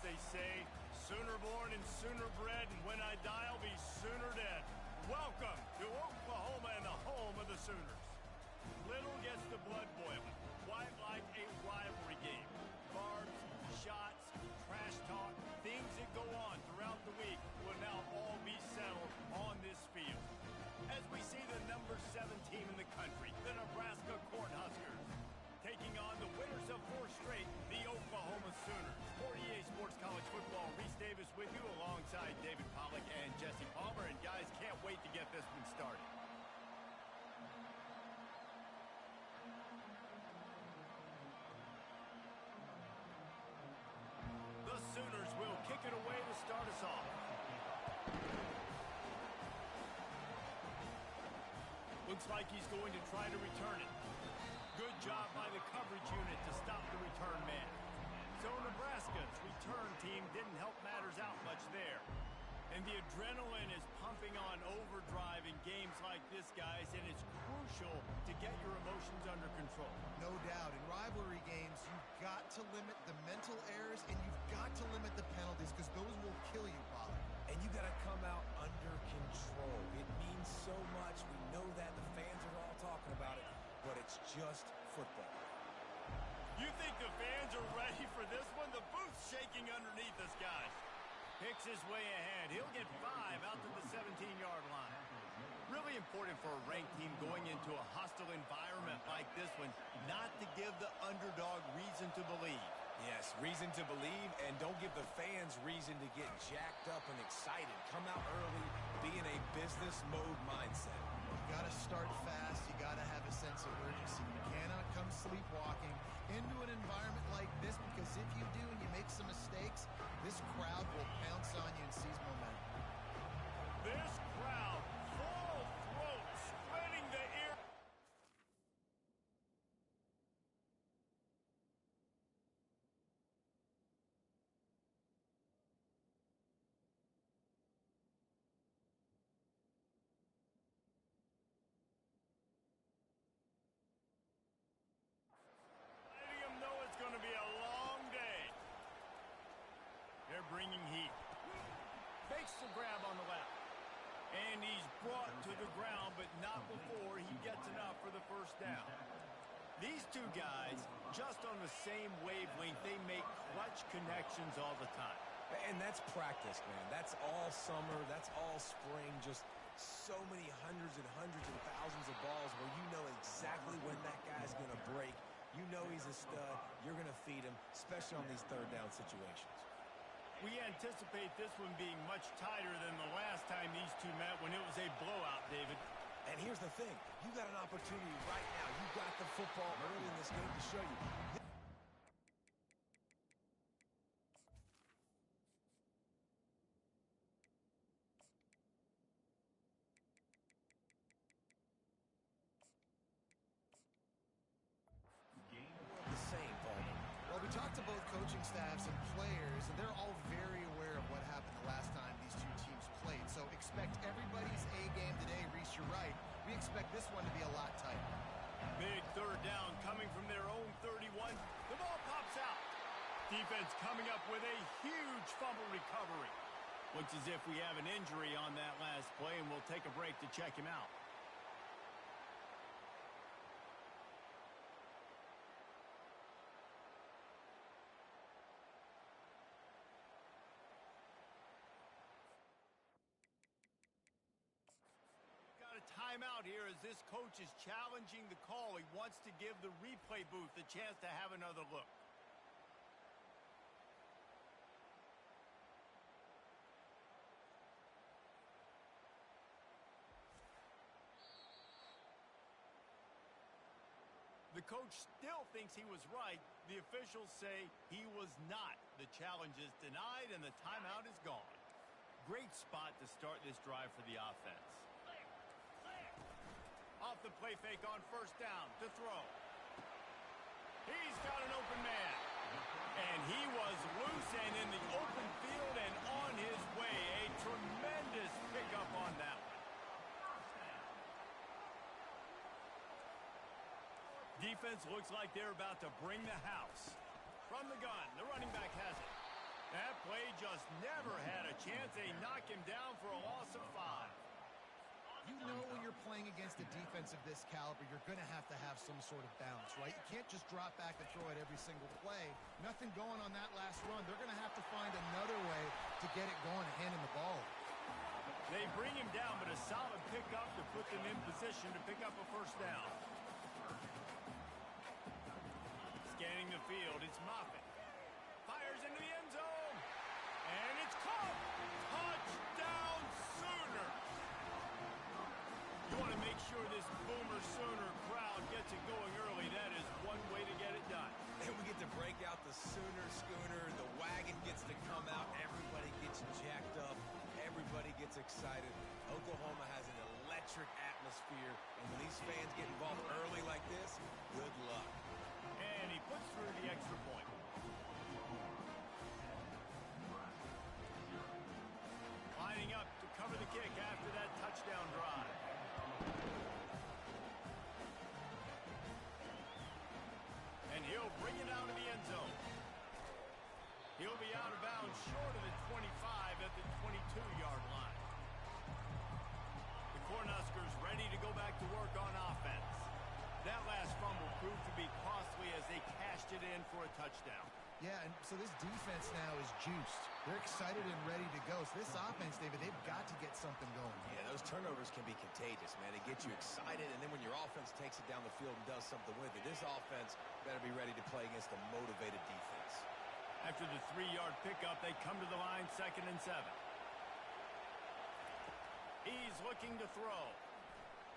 they say. Sooner born and sooner bred, and when I die, I'll be sooner dead. Welcome to Oklahoma and the home of the Sooners. Little gets the blood boiling, quite like a rivalry game. Barbs, shots, trash talk, things that go on throughout the week will now all be settled on this field. As we see the number 7 team in the country, the Nebraska Cornhuskers, taking on the winners of 4 straight, the Oklahoma Sooners. For EA Sports College Football, Reese Davis with you alongside David Pollack and Jesse Palmer. And guys, can't wait to get this one started. The Sooners will kick it away to start us off. Looks like he's going to try to return it. Good job by the coverage unit to stop the return man. So Nebraska's return team didn't help matters out much there. And the adrenaline is pumping on overdrive in games like this, guys, and it's crucial to get your emotions under control. No doubt. In rivalry games, you've got to limit the mental errors, and you've got to limit the penalties, because those will kill you, Pollard. And you got to come out under control. It means so much. We know that. The fans are all talking about it, but it's just football. You think the fans are ready for this one? The booth's shaking underneath us, guys. Picks his way ahead. He'll get 5 out to the 17-yard line. Really important for a ranked team going into a hostile environment like this one, not to give the underdog reason to believe. Yes, reason to believe, and don't give the fans reason to get jacked up and excited. Come out early, be in a business mode mindset. You got to start fast. You got to have a sense of urgency. You cannot come sleepwalking into an environment like this, because if you do and you make some mistakes, this crowd will pounce on you and seize momentum. This crowd, full throat, spreading the ear. It's going to be a long day. They're bringing heat. Fakes the grab on the left. And he's brought to the ground, but not before he gets enough for the first down. These two guys, just on the same wavelength, they make clutch connections all the time. And that's practice, man. That's all summer. That's all spring. Just so many hundreds and thousands of balls where you know exactly when that guy's going to break. You know he's a stud. You're going to feed him, especially on these third down situations. We anticipate this one being much tighter than the last time these two met when it was a blowout, David. And here's the thing. You got an opportunity right now. You got the football early in this game to show you. Well, we talked to both coaching staffs and players, and they're all very aware of what happened the last time these two teams played. So expect everybody's A game today. Reese, you're right. We expect this one to be a lot tighter. Big third down coming from their own 31. The ball pops out. Defense coming up with a huge fumble recovery. Looks as if we have an injury on that last play, and we'll take a break to check him out. Got a timeout here as this coach is challenging the call. He wants to give the replay booth a chance to have another look. The coach still thinks he was right. The officials say he was not. The challenge is denied and the timeout is gone. Great spot to start this drive for the offense. Off the play fake on first down to throw. He's got an open man. And he was loose and in the open field and on his way. A tremendous pickup on that one. Defense looks like they're about to bring the house. From the gun, the running back has it. That play just never had a chance. They knock him down for a loss of 5. You know when you're playing against a defense of this caliber, you're going to have some sort of balance, right? You can't just drop back and throw it every single play. Nothing going on that last run. They're going to have to find another way to get it going and hand him the ball. They bring him down, but a solid pickup to put them in position to pick up a first down. Scanning the field, it's Moffitt. Fires into the end zone. And it's caught. Touchdown Sooner. You want to make sure this Boomer Sooner crowd gets it going early. That is one way to get it done. And we get to break out the Sooner Schooner. The wagon gets to come out. Everybody gets jacked up. Everybody gets excited. Oklahoma has an electric atmosphere. And when these fans get involved early like this, good luck. And he puts through the extra point. Lining up to cover the kick after that touchdown drive. And he'll bring it out of the end zone. He'll be out of bounds short of the 25 at the 22-yard line. The Cornhuskers ready to go back to work on offense. That last fumble proved to be costly as they cashed it in for a touchdown. Yeah, and so this defense now is juiced. They're excited and ready to go. So this offense, David, they've got to get something going. Yeah, those turnovers can be contagious, man. It gets you excited, and then when your offense takes it down the field and does something with it, this offense better be ready to play against a motivated defense. After the 3-yard pickup, they come to the line 2nd and 7. He's looking to throw.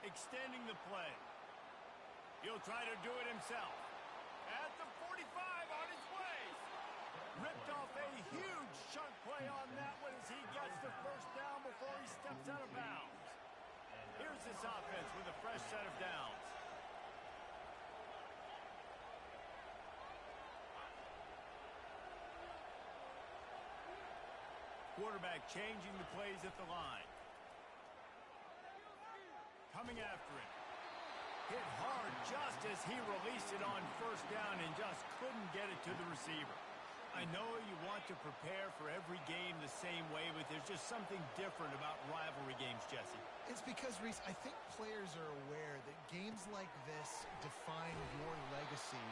Extending the play. He'll try to do it himself. At the 45 on his way. Ripped off a huge chunk play on that one as he gets the first down before he steps out of bounds. Here's this offense with a fresh set of downs. Quarterback changing the plays at the line. Coming after him. Hit hard just as he released it on first down and just couldn't get it to the receiver. I know you want to prepare for every game the same way, but there's just something different about rivalry games, Jesse. It's because, Reese, I think players are aware that games like this define your legacy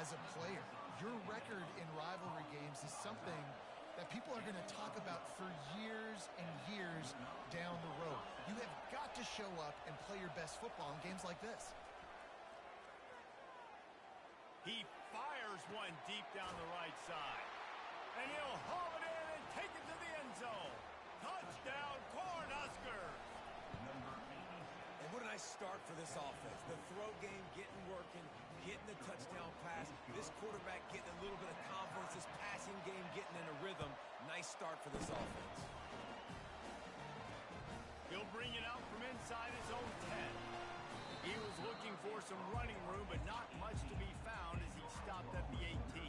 as a player. Your record in rivalry games is something that people are going to talk about for years and years down the road. You have got to show up and play your best football in games like this. He fires one deep down the right side. And he'll haul it in and take it to the end zone. Touchdown, Cornhuskers! And what a nice start for this offense. The throw game getting working, getting the touchdown pass. This quarterback getting a little bit of confidence. This passing game getting in a rhythm. Nice start for this offense. He'll bring it out from inside his own 10. He was looking for some running room, but not much to be found as he stopped at the 18.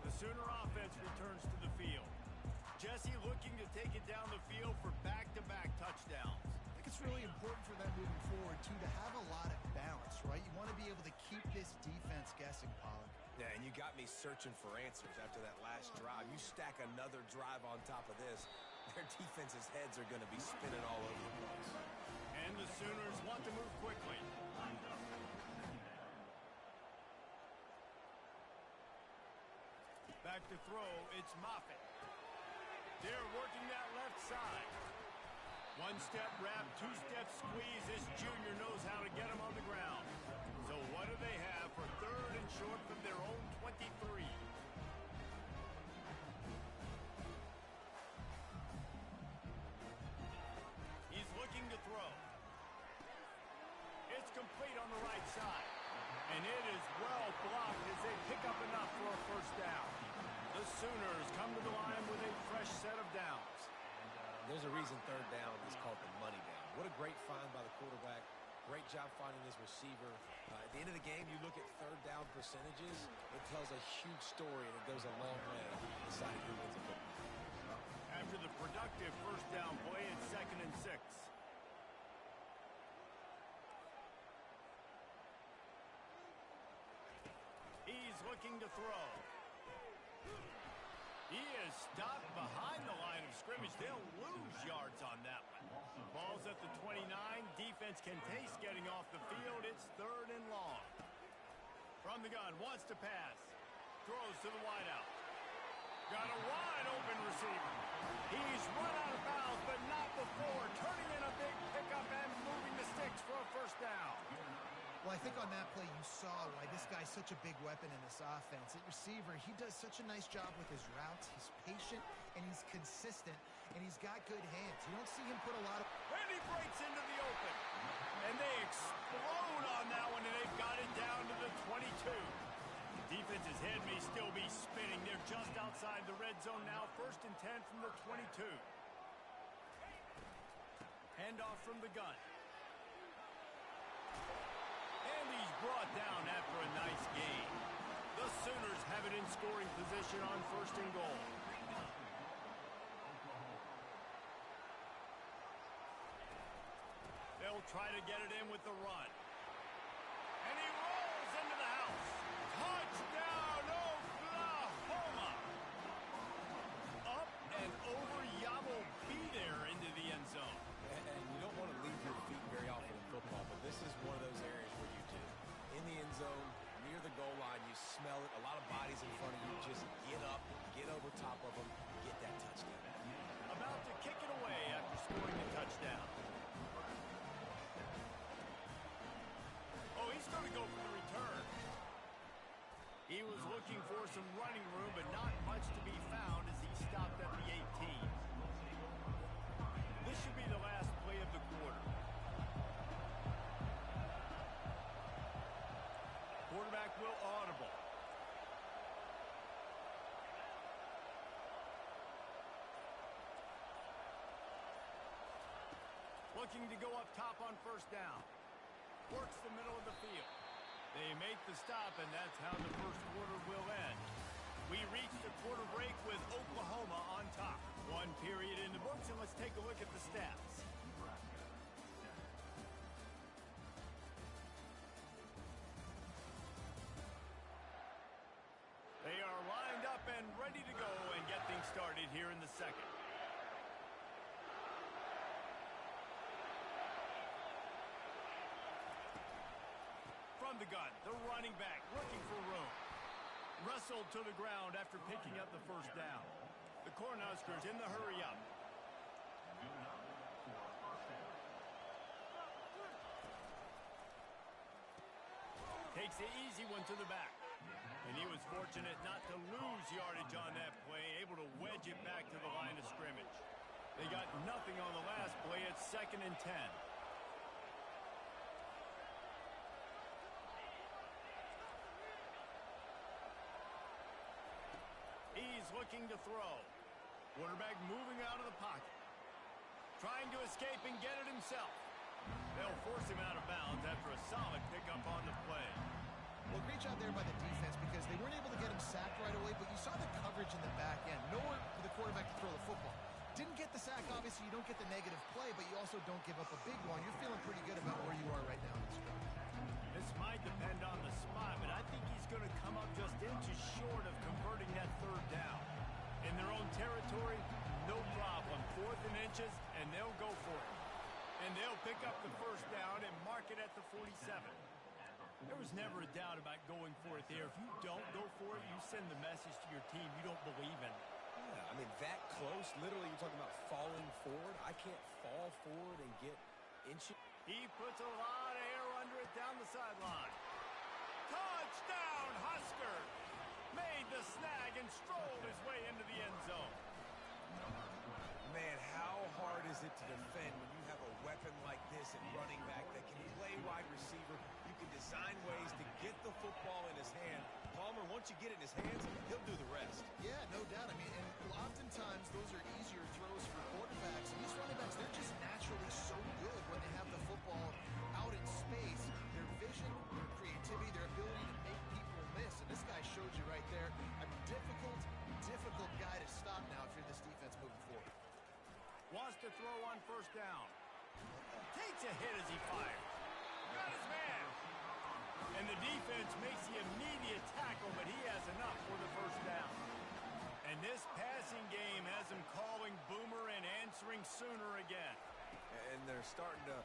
The Sooner offense returns to the field. Jesse looking to take it down the field for back-to-back touchdowns. I think it's really important for them moving forward, too, to have a lot of balance, right? You want to be able to keep this defense guessing, Pollard. Yeah, and you got me searching for answers after that last drive. You stack another drive on top of this, their defense's heads are going to be spinning all over the place. And the Sooners want to move quickly. Back to throw, it's Moffitt. They're working that left side. One-step wrap, two-step squeeze. This junior knows how to get him on the ground. So what do they have for 3rd and short from their own 23? He's looking to throw. It's complete on the right side. And it is well blocked as they pick up enough for a first down. The Sooners come to the line with a fresh set of downs. There's a reason 3rd down is called the money down. What a great find by the quarterback. Great job finding this receiver. At the end of the game, you look at 3rd down percentages. It tells a huge story, and it goes a long way in deciding who wins a football. After the productive first down play, it's 2nd and 6. He's looking to throw. He is stopped behind the line of scrimmage. They'll lose yards on that one. Ball's at the 29. Defense can taste getting off the field. It's 3rd and long. From the gun, wants to pass. Throws to the wideout. Got a wide open receiver. He's run out of bounds, but not before. Turning in a big pickup and moving the sticks for a 1st down. Well, I think on that play you saw why this guy's such a big weapon in this offense. At receiver, he does such a nice job with his routes. He's patient, and he's consistent, and he's got good hands. You don't see him put a lot of... And he breaks into the open. And they explode on that one, and they've got it down to the 22. The defense's head may still be spinning. They're just outside the red zone now. 1st and 10 from the 22. Handoff from the gun. And he's brought down after a nice gain. The Sooners have it in scoring position on 1st and goal. They'll try to get it in with the run. And he rolls into the house. Touchdown, Oklahoma! Up and over Yamo B there into the end zone. And you don't want to leave your feet very often in football, but this is one of those areas where you do. In the end zone, near the goal line, you smell it. A lot of bodies in front of you. Just get up, get over top of them, get that touchdown. About to kick it away after scoring the touchdown. Oh, he's going to go for the return. He was looking for some running room, but not much to be found as he stopped at the 18. This should be the last play of the quarter. Quarterback will audible. Looking to go up top on 1st down. Works the middle of the field. They make the stop, and that's how the 1st quarter will end. We reach the quarter break with Oklahoma on top. 1 period in the books, and let's take a look at the stats. They are lined up and ready to go and get things started here in the 2nd. From the gun, the running back looking for room. Wrestled to the ground after picking up the 1st down. The Cornhuskers in the hurry up. Takes the easy one to the back. And he was fortunate not to lose yardage on that play, able to wedge it back to the line of scrimmage. They got nothing on the last play. It's 2nd and 10. He's looking to throw. Quarterback moving out of the pocket. Trying to escape and get it himself. They'll force him out of bounds after a solid pickup on the play. Well, great job there by the defense because they weren't able to get him sacked right away, but you saw the coverage in the back end. Nowhere for the quarterback to throw the football. Didn't get the sack, obviously you don't get the negative play, but you also don't give up a big one. You're feeling pretty good about where you are right now in this drive. This might depend on the spot, but I think he's going to come up just inches short of converting that 3rd down. In their own territory, no problem. 4th and inches, and they'll go for it. And they'll pick up the 1st down and mark it at the 47. There was never a doubt about going for it there. If you don't go for it, you send the message to your team you don't believe in it. Yeah, I mean, that close, literally, you're talking about falling forward. I can't fall forward and get inches. He puts a lot of air under it down the sideline. Touchdown, Huskers! Made the snag and strolled his way into the end zone. Man, how hard is it to defend when you have a weapon like this at running back that can play wide receiver? You can design ways to get the football in his hand. Palmer, once you get it in his hands, he'll do the rest. Yeah, no doubt. I mean, and oftentimes those are easier throws for quarterbacks. And these running backs, they're just naturally so good when they have the football out in space. Their vision, their creativity, their ability to make people miss. And this guy showed you right there. A difficult guy to stop now if you're this defense moving forward. Wants to throw on 1st down. Takes a hit as he fires. Got his man. And the defense makes the immediate tackle, but he has enough for the 1st down. And this passing game has them calling Boomer and answering Sooner again. And they're starting to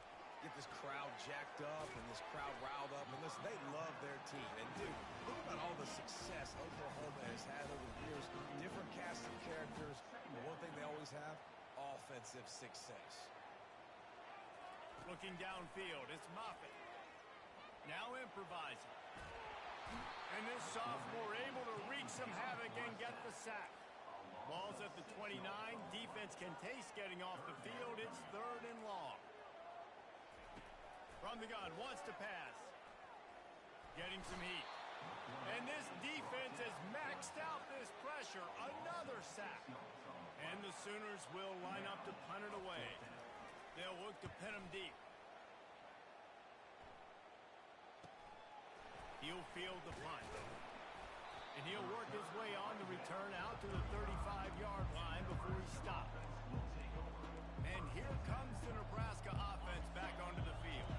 get this crowd jacked up and this crowd riled up. And listen, they love their team. And, dude, think about all the success Oklahoma has had over the years. Different cast of characters. But one thing they always have, offensive success. Looking downfield, it's Moffitt. Now improvising. And this sophomore able to wreak some havoc and get the sack. Ball's at the 29. Defense can taste getting off the field. It's 3rd and long. From the gun, wants to pass. Getting some heat. And this defense has maxed out this pressure. Another sack. And the Sooners will line up to punt it away. They'll look to pin him deep. He'll field the punt. And he'll work his way on the return out to the 35-yard line before he stops. And here comes the Nebraska offense back onto the field.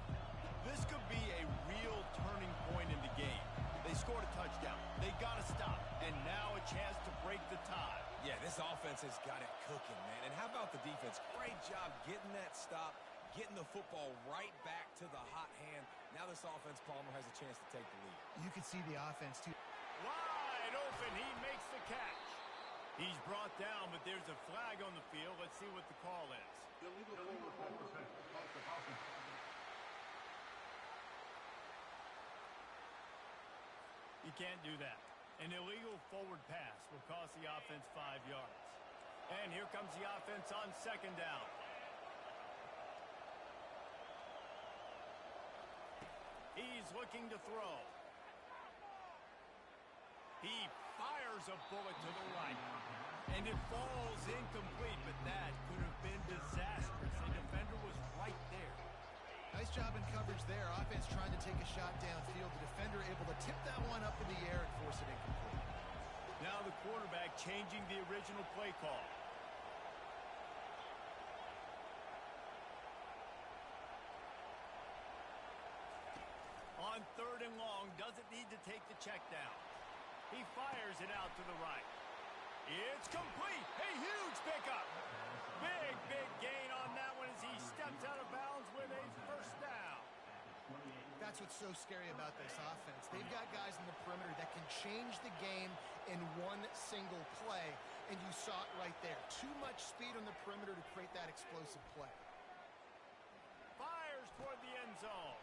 This could be a real turning point in the game. They scored a touchdown. They got to stop. And now a chance to break the tie. Yeah, this offense has got it cooking, man. And how about the defense? Great job getting that stop, getting the football right back to the hot hand. Now this offense, Palmer, has a chance to take the lead. You can see the offense, too. Wide open. He makes the catch. He's brought down, but there's a flag on the field. Let's see what the call is. You can't do that. An illegal forward pass will cost the offense 5 yards. And here comes the offense on 2nd down. He's looking to throw. He fires a bullet to the right. And it falls incomplete, but that could have been disastrous. The defender was right there. Nice job in coverage there. Offense trying to take a shot downfield. The defender able to tip that one up in the air and force it incomplete. Now the quarterback changing the original play call. On 3rd and long, doesn't need to take the check down. He fires it out to the right. It's complete. A huge pickup. Big gain on that one as he steps out of bounds with a 1st down. That's what's so scary about this offense. They've got guys in the perimeter that can change the game in one single play, and you saw it right there. Too much speed on the perimeter to create that explosive play. Fires toward the end zone.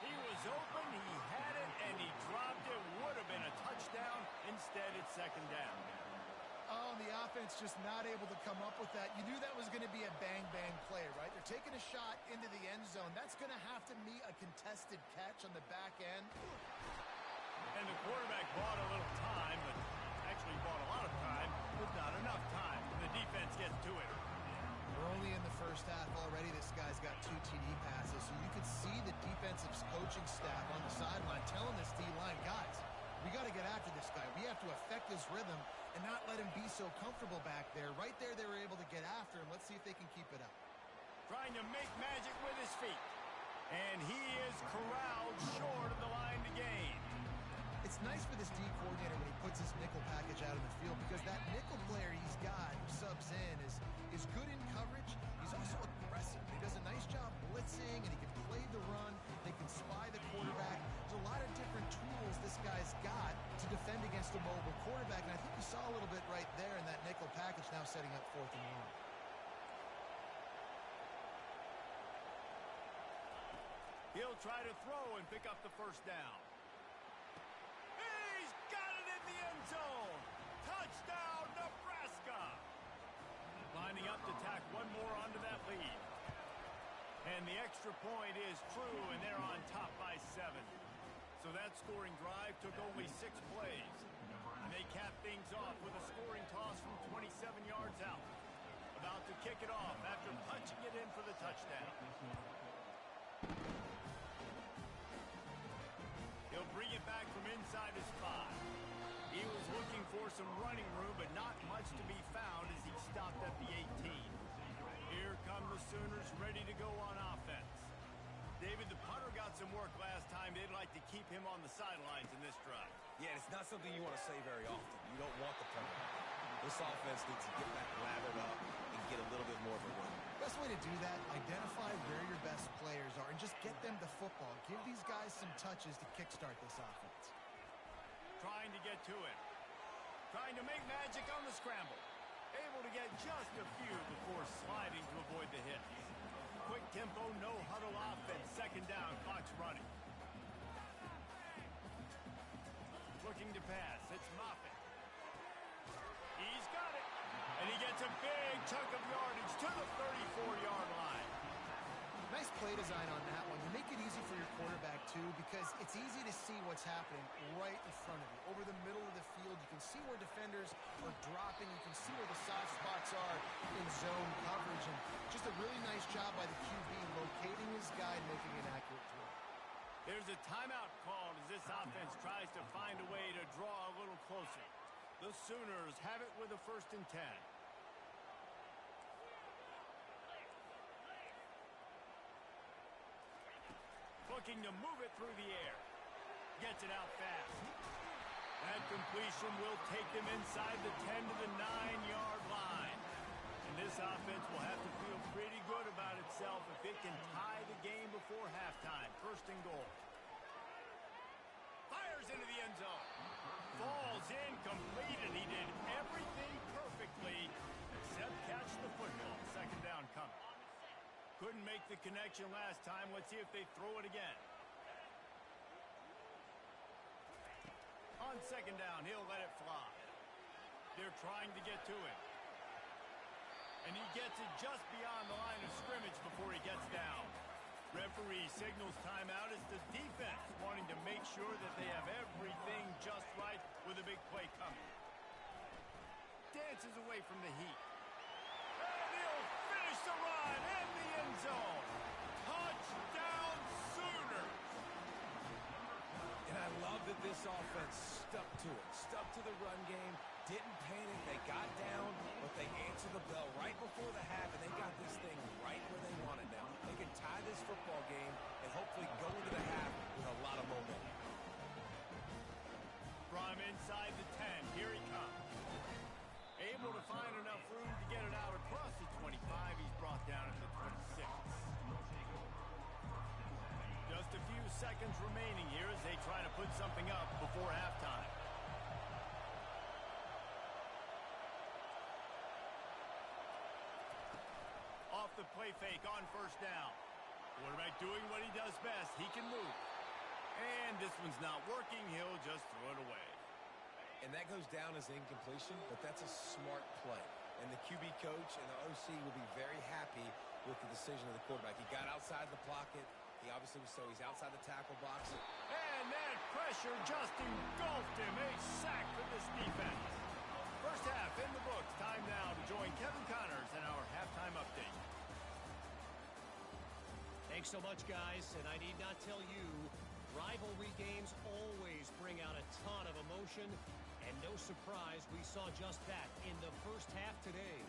He was open, he had it, and he dropped it. Would have been a touchdown. Instead, it's 2nd down. Oh, and the offense just not able to come up with that. You knew that was going to be a bang-bang play, right? They're taking a shot into the end zone. That's going to have to meet a contested catch on the back end. And the quarterback bought a little time, but actually bought a lot of time, but not enough time. The defense gets to it. We're only in the 1st half already. This guy's got 2 TD passes, so you could see the defensive coaching staff on the sideline telling this D-line, guys, we got to get after this guy. We have to affect his rhythm and not let him be so comfortable back there. Right there, they were able to get after him. Let's see if they can keep it up. Trying to make magic with his feet. And he is corralled short of the line to gain. It's nice for this D coordinator when he puts his nickel package out in the field because that nickel player he's got who subs in is good in coverage. He's also aggressive. He does a nice job blitzing, and he can play the run. They can spy the quarterback. There's a lot of different tools this guy's got to defend against a mobile quarterback, and I think you saw a little bit right there in that nickel package now setting up 4th and long. He'll try to throw and pick up the 1st down. He's got it in the end zone. Touchdown, Nebraska. Lining up to tack one more onto that lead. And the extra point is true, and they're on top by 7. So that scoring drive took only 6 plays. And they capped things off with a scoring toss from 27 yards out. About to kick it off after punching it in for the touchdown. He'll bring it back from inside his 5. He was looking for some running room, but not much to be found as he stopped at the 18. Here come the Sooners ready to go on offense. David, the punter got some work last time. They'd like to keep him on the sidelines in this drive. Yeah, it's not something you want to say very often. You don't want the penalty. This offense needs to get back lathered up and get a little bit more of a win. Best way to do that, identify where your best players are and just get them the football. Give these guys some touches to kickstart this offense. Trying to get to it. Trying to make magic on the scramble. Able to get just a few before sliding to avoid the hit. Quick tempo, no huddle offense. Second down, clock's running. Looking to pass. It's Moffitt. He's got it. And he gets a big chunk of yardage to the 34-yard line. Nice play design on that one. You make it easy for your quarterback, too, because it's easy to see what's happening right in front of you. Over the middle of the field, you can see where defenders are dropping. You can see where the soft spots are in zone coverage. And just a really nice job by the QB locating his guy and making an accurate throw. There's a timeout called as this offense tries to find a way to draw a little closer. The Sooners have it with a 1st and 10. Looking to move it through the air. Gets it out fast. That completion will take them inside the 10 to the 9-yard line. And this offense will have to feel pretty good about itself if it can tie the game before halftime. 1st and goal. Fires into the end zone. Falls incomplete, and he did everything perfectly except catch the football. 2nd down coming. Couldn't make the connection last time. Let's see if they throw it again. On 2nd down, he'll let it fly. They're trying to get to it. And he gets it just beyond the line of scrimmage before he gets down. Referee signals timeout as the defense wanting to make sure that they have everything just right with a big play coming. Dances away from the heat. And he'll finish the run in the end zone. Touchdown Sooners! And I love that this offense stuck to it. Stuck to the run game. Didn't panic. They got down, but they answered the bell right before the half, and they got this thing right where they want it now. They can tie this football game and hopefully go into the half with a lot of momentum. From inside the 10, here he comes. Able to find enough room to get it out across the 25. He's brought down at the 26. Just a few seconds remaining here as they try to put something up before halftime. Off the play fake on 1st down. Quarterback doing what he does best. He can move. And this one's not working. He'll just throw it away. And that goes down as incompletion, but that's a smart play. And the QB coach and the OC will be very happy with the decision of the quarterback. He got outside the pocket. He obviously was he's outside the tackle box. And that pressure just engulfed him. A sack for this defense. 1st half in the books. Time now to join Kevin Connors in our halftime update. Thanks so much, guys. And I need not tell you, rivalry games always bring out a ton of emotion. And no surprise, we saw just that in the 1st half today.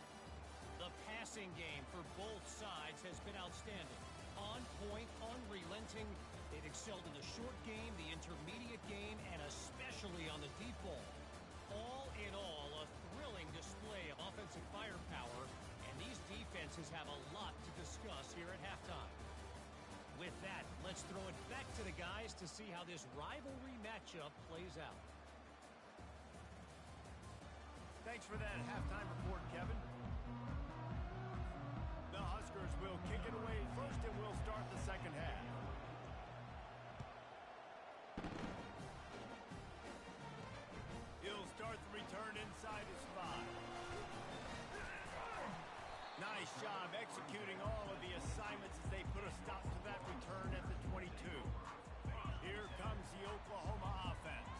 The passing game for both sides has been outstanding. On point, unrelenting. They've excelled in the short game, the intermediate game, and especially on the deep ball. All in all, a thrilling display of offensive firepower, and these defenses have a lot to discuss here at halftime. With that, let's throw it back to the guys to see how this rivalry matchup plays out. Thanks for that halftime report, Kevin. The Huskers will kick it away first, and we'll start the 2nd half. He'll start the return inside his 5. Nice job executing all of the assignments as they put a stop to that return at the 22. Here comes the Oklahoma offense.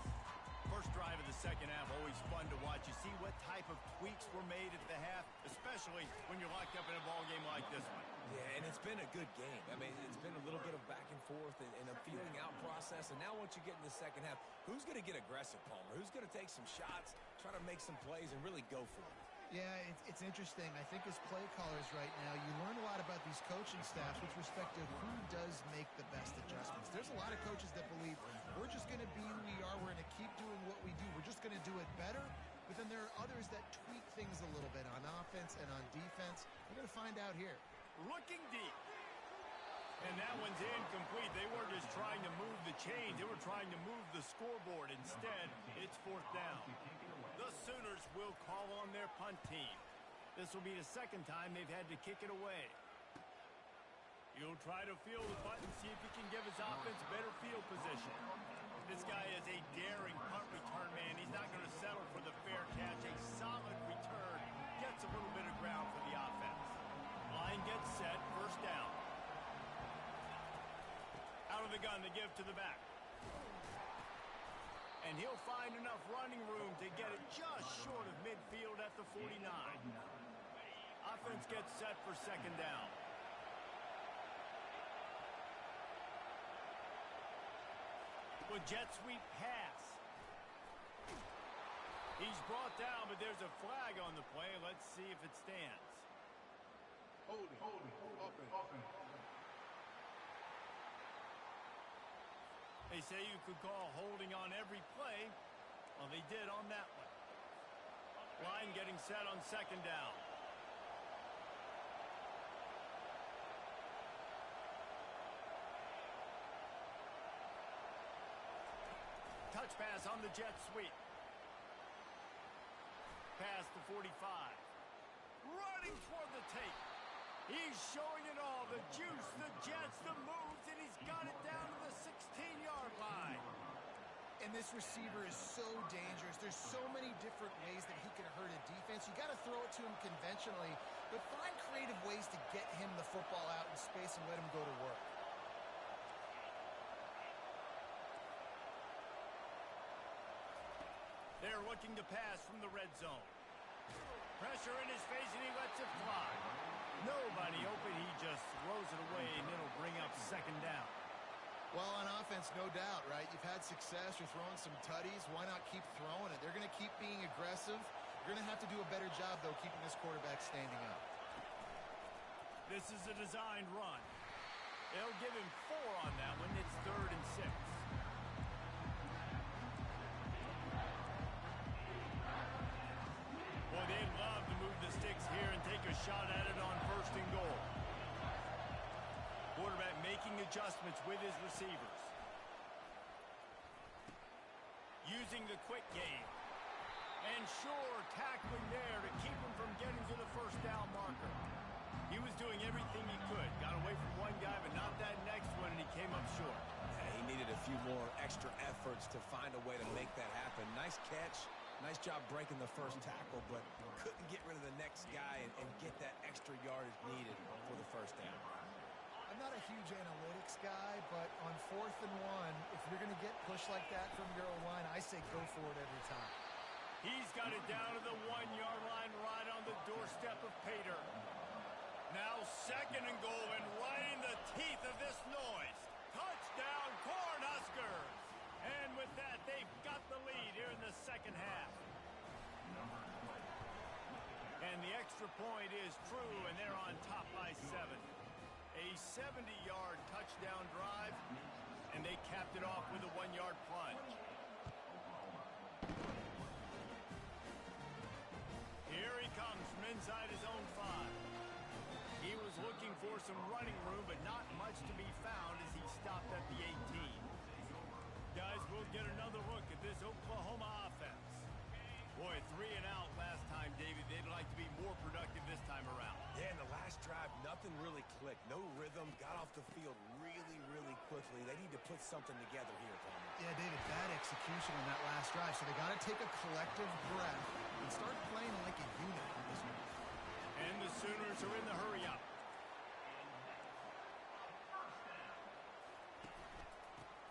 First drive of the 2nd half, always fun to watch. You see what type of tweaks were made at the half, especially when you're locked up in a ball game like this one. Yeah, and it's been a good game. I mean, it's been a little bit of back and forth and a feeling out process. And now once you get in the 2nd half, who's going to get aggressive, Palmer? Who's going to take some shots, try to make some plays, and really go for it? Yeah, it's interesting. I think as play callers right now, you learn a lot about these coaching staffs with respect to who does make the best adjustments. There's a lot of coaches that believe we're just going to be who we are. We're going to keep doing what we do. We're just going to do it better. But then there are others that tweak things a little bit on offense and on defense. We're going to find out here. Looking deep. And that one's incomplete. They weren't just trying to move the chains. They were trying to move the scoreboard. Instead, it's fourth down. The Sooners will call on their punt team. This will be the second time they've had to kick it away. He'll try to field the punt and see if he can give his offense better field position. This guy is a daring punt return man. He's not going to settle for the fair catch. A solid return gets a little bit of ground for the offense. Line gets set, first down. Out of the gun to give to the back. And he'll find enough running room to get it just short of midfield at the 49. Offense gets set for second down. With jet sweep pass. He's brought down, but there's a flag on the play. Let's see if it stands. Holding, open. They say you could call holding on every play. Well, they did on that one. Line getting set on second down. Touch pass on the jet sweep. Past the 45. Running toward the tape. He's showing it all. The juice, the jets, the moves, and he's got it down to the 16-yard line. And this receiver is so dangerous. There's so many different ways that he can hurt a defense. You got to throw it to him conventionally, but find creative ways to get him the football out in space and let him go to work. They're looking to pass from the red zone. Pressure in his face, and he lets it fly. Nobody open. He just throws it away, and it'll bring up second down. Well, on offense, no doubt, right? You've had success. You're throwing some tutties. Why not keep throwing it? They're going to keep being aggressive. You're going to have to do a better job, though, keeping this quarterback standing up. This is a designed run. They'll give him 4 on that one. It's 3rd and 6. Boy, they'd love to move the sticks here and take a shot at it on 1st and goal. Quarterback making adjustments with his receivers. Using the quick game. And sure, tackling there to keep him from getting to the first down marker. He was doing everything he could. Got away from one guy, but not that next one, and he came up short. Yeah, he needed a few more extra efforts to find a way to make that happen. Nice catch. Nice job breaking the first tackle, but couldn't get rid of the next guy and get that extra yardage needed for the first down. I'm not a huge analytics guy, but on 4th and 1, if you're going to get pushed like that from your O-line, I say go for it every time. He's got it down to the 1-yard line right on the doorstep of Pater. Now 2nd and goal, and right in the teeth of this noise. Touchdown, Cornhuskers! And with that, they've got the lead here in the second half. And the extra point is true, and they're on top by 7. A 70-yard touchdown drive, and they capped it off with a 1-yard plunge. Here he comes from inside his own 5. He was looking for some running room, but not much to be found as he stopped at the 18. Guys, we'll get another look at this Oklahoma offense. Boy, 3 and out last time, David. They'd like to be more productive this time around. Yeah, in the last drive, nothing really clicked. No rhythm, got off the field really, really quickly. They need to put something together here, Palmer. Yeah, David, bad execution on that last drive, so they got to take a collective breath and start playing like a unit in this one. And the Sooners are in the hurry-up.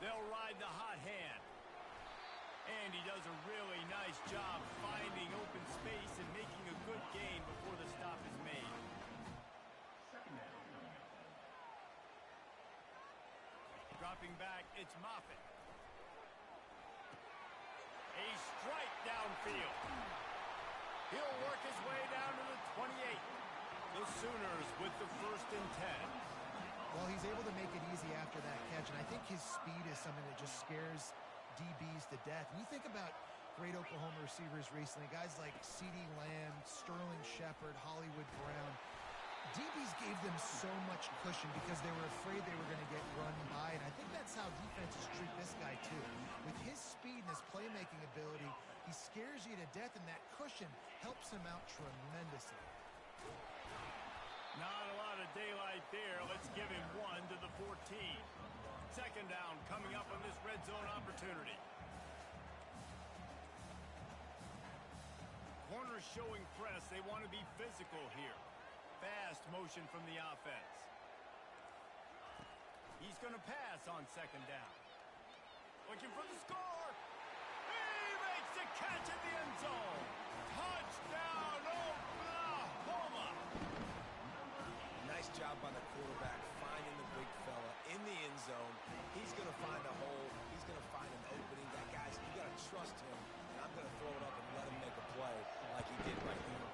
They'll ride the hot hand. And he does a really nice job finding open space and making a good gain before the stop is made. Dropping back, it's Moffitt. A strike downfield. He'll work his way down to the 28. The Sooners with the 1st and 10. Well, he's able to make it easy after that catch, and I think his speed is something that just scares DBs to death. When you think about great Oklahoma receivers recently, guys like CeeDee Lamb, Sterling Shepard, Hollywood Brown, DBs gave them so much cushion because they were afraid they were going to get run by, and I think that's how defenses treat this guy too. With his speed and his playmaking ability, he scares you to death, and that cushion helps him out tremendously. Not a lot of daylight there. Let's give him 1 to the 14. Second down coming up on this red zone opportunity. Corners showing press. They want to be physical here. Fast motion from the offense. He's going to pass on second down. Looking for the score. He makes the catch in the end zone. Touchdown, Oklahoma. Nice job by the quarterback finding the big fella in the end zone. He's going to find a hole. He's going to find an opening. That guy's, you got to trust him. And I'm going to throw it up and let him make a play like he did right here.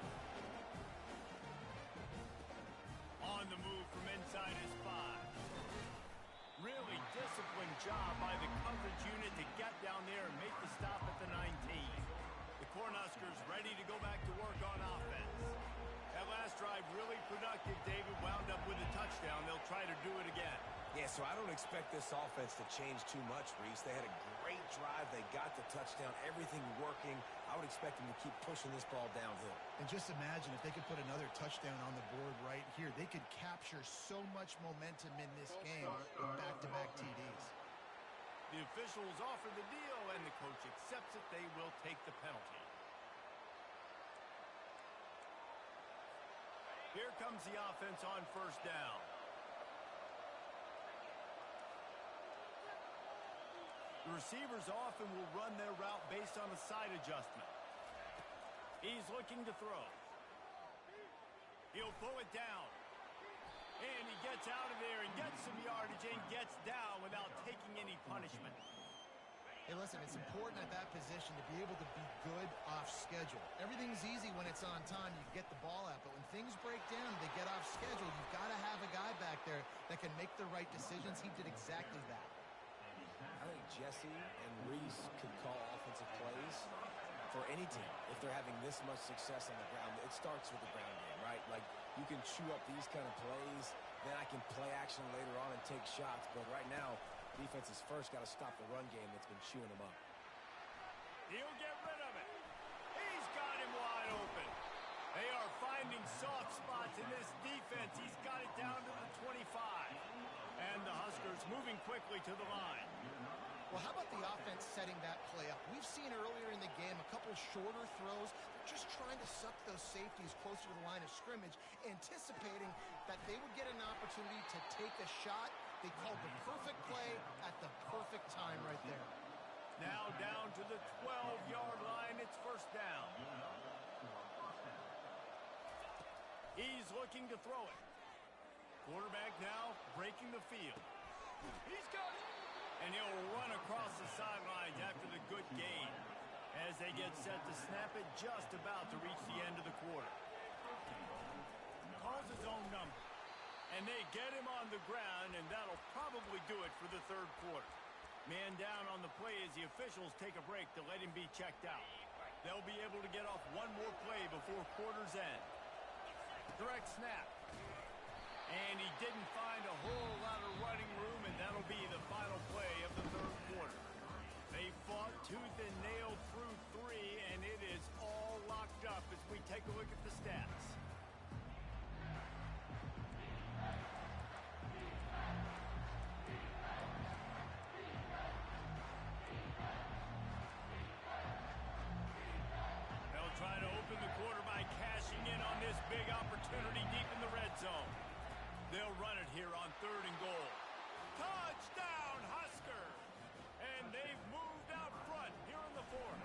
On the move from inside his 5. Really disciplined job by the coverage unit to get down there and make the stop at the 19. The Cornhuskers ready to go back to work on offense. That last drive really productive. David wound up with a touchdown. They'll try to do it again. Yeah, so I don't expect this offense to change too much, Reese. They had a great drive. They got the touchdown. Everything working. I would expect them to keep pushing this ball downhill. And just imagine if they could put another touchdown on the board right here. They could capture so much momentum in this game with back-to-back TDs. The officials offer the deal, and the coach accepts it. They will take the penalty. Here comes the offense on first down. The receivers often will run their route based on a side adjustment. He's looking to throw. He'll pull it down. And he gets out of there and gets some yardage and gets down without taking any punishment. Hey, listen, it's important at that position to be able to be good off schedule. Everything's easy when it's on time. You get the ball out. But when things break down, they get off schedule, you've got to have a guy back there that can make the right decisions. He did exactly that. I think Jesse and Reese could call offensive plays for any team if they're having this much success on the ground. It starts with the ground game, right? Like, you can chew up these kind of plays, then I can play action later on and take shots. But right now, defense has first got to stop the run game that's been chewing them up. He'll get rid of it. He's got him wide open. They are finding soft spots in this defense. He's got it down to the 25. And the Huskers moving quickly to the line. Well, how about the offense setting that play up? We've seen earlier in the game a couple shorter throws. They're just trying to suck those safeties closer to the line of scrimmage, anticipating that they would get an opportunity to take a shot. They called the perfect play at the perfect time right there. Now down to the 12-yard line. It's first down. He's looking to throw it. Quarterback now breaking the field. He's got it. And he'll run across the sidelines after the good gain as they get set to snap it just about to reach the end of the quarter. Calls his own number. And they get him on the ground, and that'll probably do it for the third quarter. Man down on the play as the officials take a break to let him be checked out. They'll be able to get off one more play before quarter's end. Direct snap. And he didn't find a whole lot of running room, and that'll be the final play of the third quarter. They fought tooth and nail through 3, and it is all locked up as we take a look at the stats. They'll try to open the quarter by cashing in on this big opportunity deep in the red zone. They'll run it here on 3rd and goal. Touchdown, Huskers! And they've moved out front here in the 4th.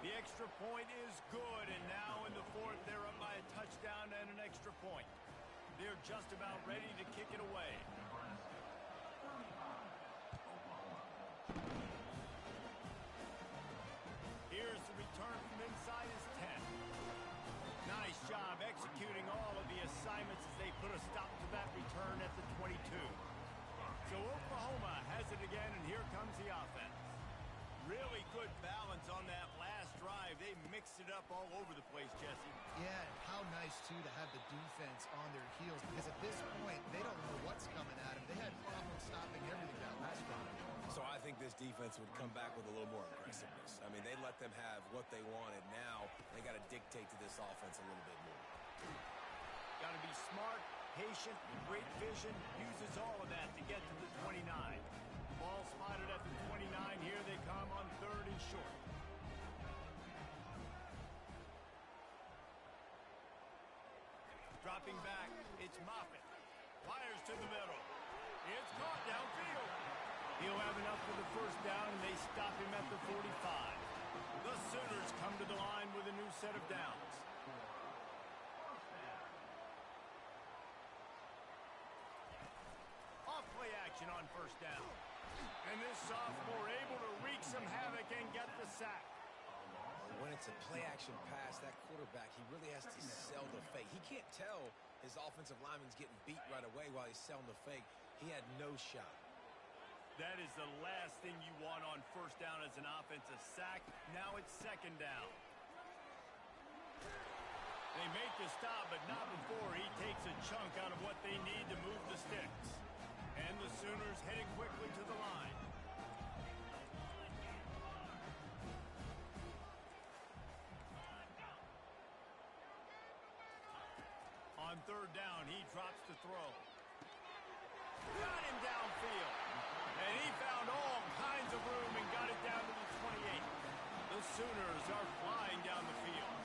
The extra point is good, and now in the 4th, they're up by a touchdown and an extra point. They're just about ready to kick it away. Here's the return from inside his 10. Nice job executing all of the assignments as they put a stop to that return. So Oklahoma has it again, and here comes the offense. Really good balance on that last drive. They mixed it up all over the place, Jesse. Yeah, and how nice, too, to have the defense on their heels, because at this point, they don't know what's coming at them. They had problems stopping everything that last drive. So I think this defense would come back with a little more aggressiveness. I mean, they let them have what they wanted. Now they got to dictate to this offense a little bit more. Got to be smart, patient, great vision. Uses all of that to get to the 29. Ball spotted at the 29. Here they come on 3rd and short. Dropping back, it's Moffitt. Fires to the middle. It's caught downfield. He'll have enough for the first down, and they stop him at the 45. The Sooners come to the line with a new set of downs. Off play action on first down. And this sophomore able to wreak some havoc and get the sack. When it's a play-action pass, that quarterback, he really has to sell the fake. He can't tell his offensive lineman's getting beat right away while he's selling the fake. He had no shot. That is the last thing you want on first down as an offensive sack. Now it's 2nd down. They make the stop, but not before he takes a chunk out of what they need to move the sticks. And the Sooners heading quickly to the line. On 3rd down, he drops to throw. Got him downfield. And he found all kinds of room and got it down to the 28. The Sooners are flying down the field.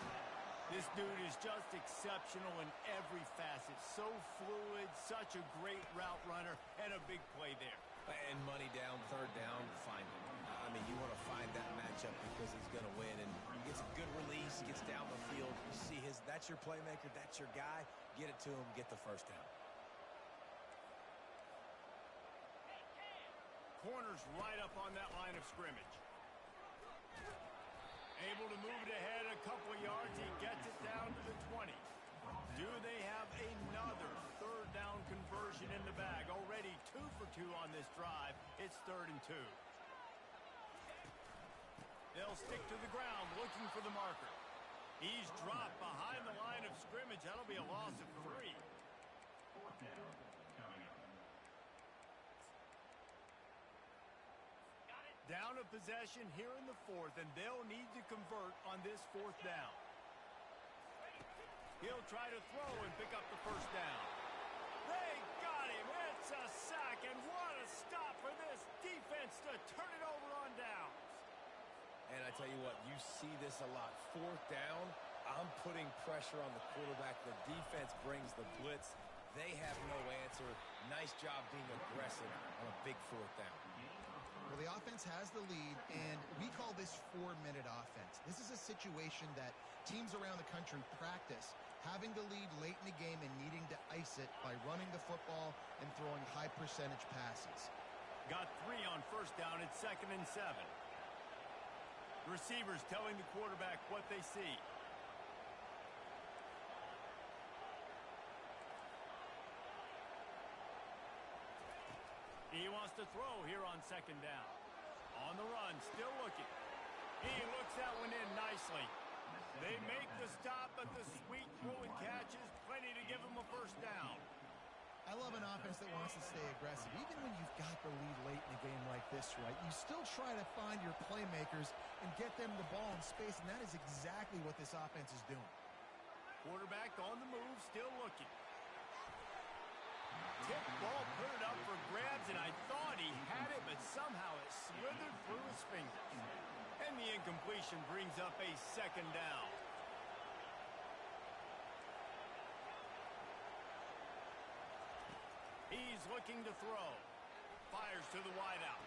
This dude is just exceptional in every facet. So fluid, such a great route runner, and a big play there. And money down, 3rd down, find him. I mean, you want to find that matchup because he's going to win. And he gets a good release, he gets down the field. You see that's your playmaker, that's your guy. Get it to him, get the first down. Corners right up on that line of scrimmage. Able to move it ahead a couple of yards. He gets it down to the 20. Do they have another 3rd down conversion in the bag? Already 2 for 2 on this drive. It's 3rd and 2. They'll stick to the ground looking for the marker. He's dropped behind the line of scrimmage. That'll be a loss of 3. Down a possession here in the 4th, and they'll need to convert on this 4th down. He'll try to throw and pick up the first down. They got him. It's a sack, and what a stop for this defense to turn it over on downs. And I tell you what, you see this a lot. 4th down, I'm putting pressure on the quarterback. The defense brings the blitz. They have no answer. Nice job being aggressive on a big 4th down. Well, the offense has the lead, and we call this 4-minute offense. This is a situation that teams around the country practice, having the lead late in the game and needing to ice it by running the football and throwing high-percentage passes. Got 3 on first down. It's 2nd and 7. Receivers telling the quarterback what they see. He wants to throw here on 2nd down. On the run, still looking. He looks that one in nicely. They make the stop, but the sweet throw and catch is plenty to give him a first down. I love an offense that wants to stay aggressive. Even when you've got the lead late in a game like this, right, you still try to find your playmakers and get them the ball in space, and that is exactly what this offense is doing. Quarterback on the move, still looking. Tip ball, put it up for grabs, and I thought he had it, but somehow it slithered through his fingers. And the incompletion brings up a 2nd down. He's looking to throw. Fires to the wideout.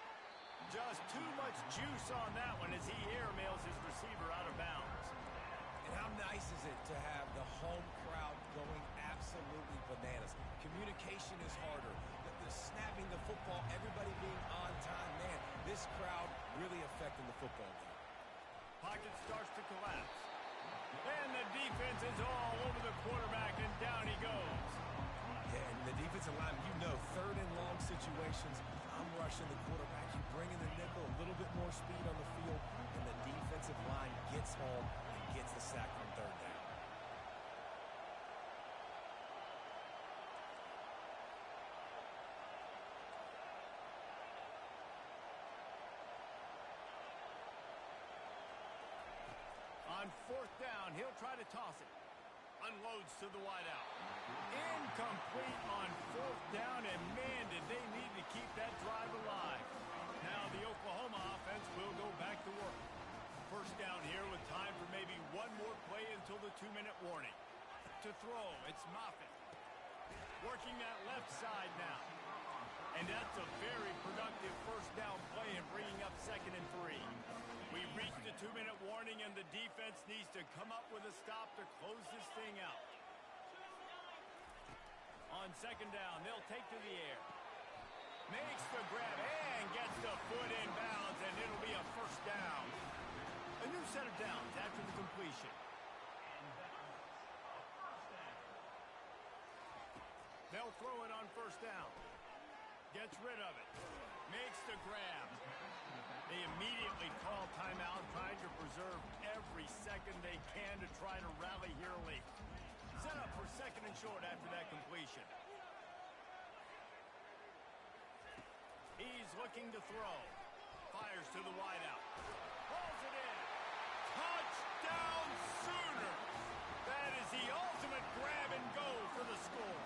Just too much juice on that one as he airmails his receiver out of bounds. And how nice is it to have the home crowd going absolutely bananas? Communication is harder. The snapping the football, everybody being on time. Man, this crowd really affecting the football game. Pocket starts to collapse. And the defense is all over the quarterback, and down he goes. Yeah, and the defensive line, you know, 3rd and long situations, On fourth down, he'll try to toss it. Unloads to the wideout. Incomplete on fourth down, and man, did they need to keep that drive alive. Now the Oklahoma offense will go back to work. First down here with time for maybe one more play until the 2-minute warning. To throw, it's Moffitt. Working that left side now. And that's a very productive first down play and bringing up 2nd and 3. We've reached the 2-minute warning, and the defense needs to come up with a stop to close this thing out. On 2nd down, they'll take to the air. Makes the grab and gets the foot in bounds, and it'll be a first down. A new set of downs after the completion. They'll throw it on first down. Gets rid of it. Makes the grab. They immediately call timeout, trying to preserve every second they can to try to rally here late. Set up for 2nd and short after that completion. He's looking to throw. Fires to the wideout. Pulls it in. Touchdown Sooners! That is the ultimate grab and go for the score.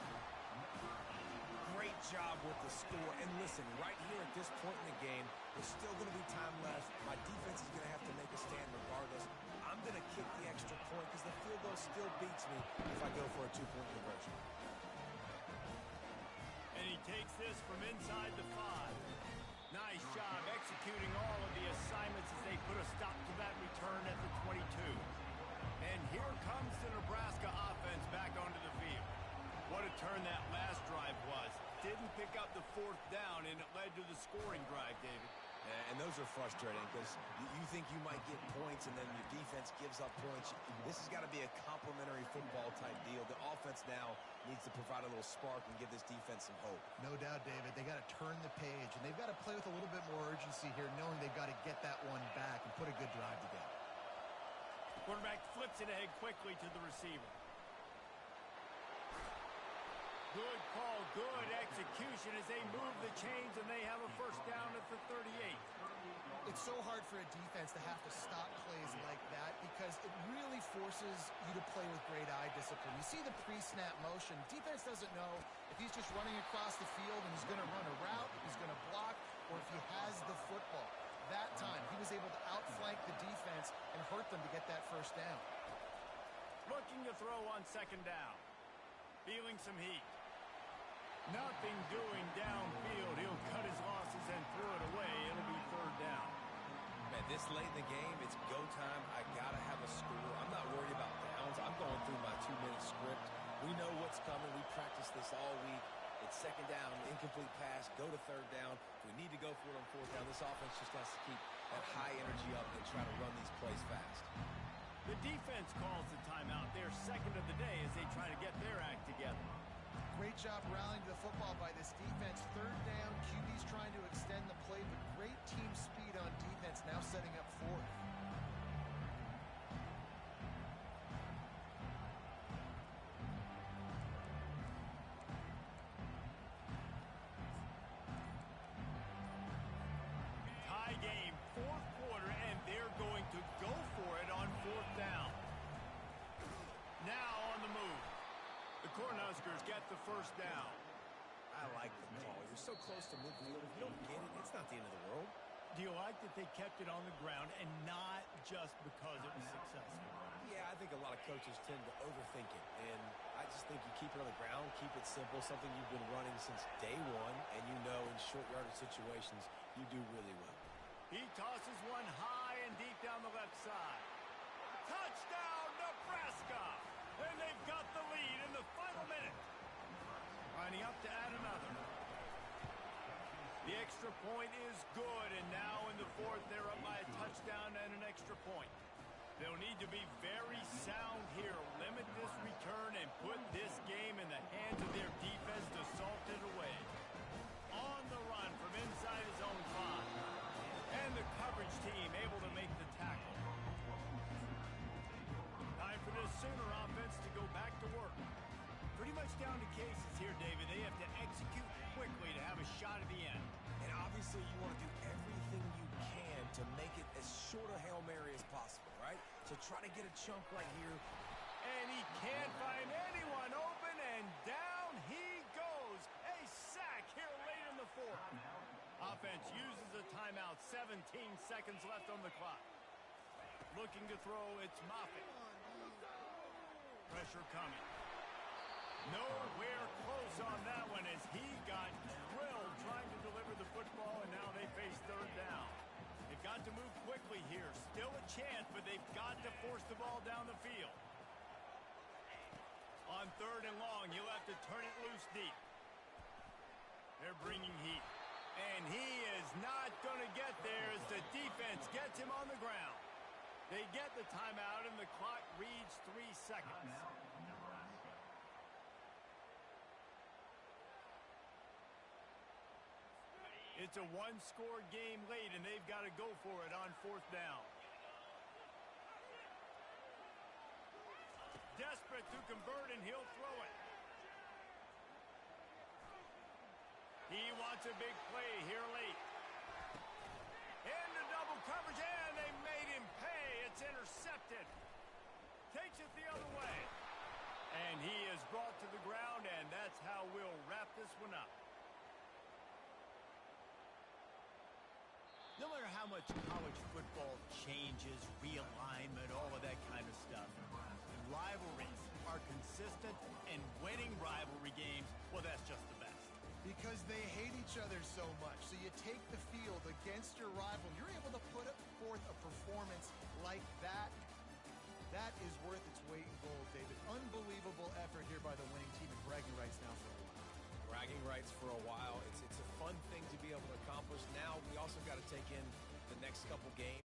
Great job with the score. And listen, right here at this point in the game, there's still going to be time left. My defense is going to have to make a stand regardless. I'm going to kick the extra point because the field goal still beats me if I go for a 2-point conversion. And he takes this from inside the 5. Nice job executing all of the assignments as they put a stop to that return at the 22. And here comes the Nebraska offense back onto the field. What a turn that last drive was. Didn't pick up the 4th down, and it led to the scoring drive, David. And those are frustrating because you think you might get points and then your defense gives up points. This has got to be a complementary football type deal. The offense now needs to provide a little spark and give this defense some hope. No doubt, David. They got to turn the page, and they've got to play with a little bit more urgency here, knowing they've got to get that one back and put a good drive together. Quarterback flips it ahead quickly to the receiver. Good call, good execution as they move the chains, and they have a first down at the 38. It's so hard for a defense to have to stop plays like that because it really forces you to play with great eye discipline. You see the pre-snap motion. Defense doesn't know if he's just running across the field and he's going to run a route, he's going to block, or if he has the football. That time, he was able to outflank the defense and hurt them to get that first down. Looking to throw on 2nd down. Feeling some heat. Nothing doing downfield. He'll cut his losses and throw it away. It'll be 3rd down. Man, this late in the game, it's go time. I got to have a score. I'm not worried about downs. I'm going through my 2-minute script. We know what's coming. We practiced this all week. It's 2nd down, incomplete pass, go to 3rd down. If we need to go for it on 4th down, this offense just has to keep that high energy up and try to run these plays fast. The defense calls the timeout. They're 2nd of the day as they try to get their act together. Great job rallying to the football by this defense. 3rd down, QB's trying to extend the play, but great team speed on defense, now setting up 4th. Tie game, 4th quarter, and they're going to go for it on 4th down. Now on the move. The Cornhuskers get the first down. I like the call. You're so close to midfield. If you don't get it, it's not the end of the world. Do you like that they kept it on the ground and not just because it was successful? Yeah, I think a lot of coaches tend to overthink it. And I just think you keep it on the ground, keep it simple, something you've been running since day one, and you know in short yardage situations, you do really well. He tosses one high and deep down the left side. Touchdown, Nebraska! And they've got the lead in the final minute. Lining up to add another. The extra point is good, and now in the 4th, they're up by a touchdown and an extra point. They'll need to be very sound here, limit this return, and put this game in the hands of their defense to salt it away. On the run from inside his own 5. And the coverage team able to make the tackle. Time for this Sooner offense to go back to work. Pretty much down to cases here, David. They have to execute quickly to have a shot at the end. And obviously you want to do everything you can to make it as short a Hail Mary as possible, right? So try to get a chunk right here. And he can't find anyone open, and down he goes. A sack here late in the fourth. Offense uses a timeout. 17 seconds left on the clock. Looking to throw, it's Moffitt. Pressure coming. Nowhere close on that one as he got drilled trying to deliver the football, and now they face third down. They've got to move quickly here. Still a chance, but they've got to force the ball down the field. On third and long, you'll have to turn it loose deep. They're bringing heat. And he is not going to get there as the defense gets him on the ground. They get the timeout, and the clock reads 3 seconds. It's a one-score game late, and they've got to go for it on fourth down. Desperate to convert, and he'll throw it. He wants a big play here late. Into double coverage, and they made him pay. It's intercepted. Takes it the other way. And he is brought to the ground, and that's how we'll wrap this one up. No matter how much college football changes, realignment, all of that kind of stuff, rivalries are consistent, and winning rivalry games, well, that's just the best. Because they hate each other so much. So you take the field against your rival. You're able to put forth a performance like that. That is worth its weight in gold, David. Unbelievable effort here by the winning team, and bragging rights now for a while. Bragging rights for a while. It's a fun thing to be able to accomplish. Now we also got to take in the next couple games.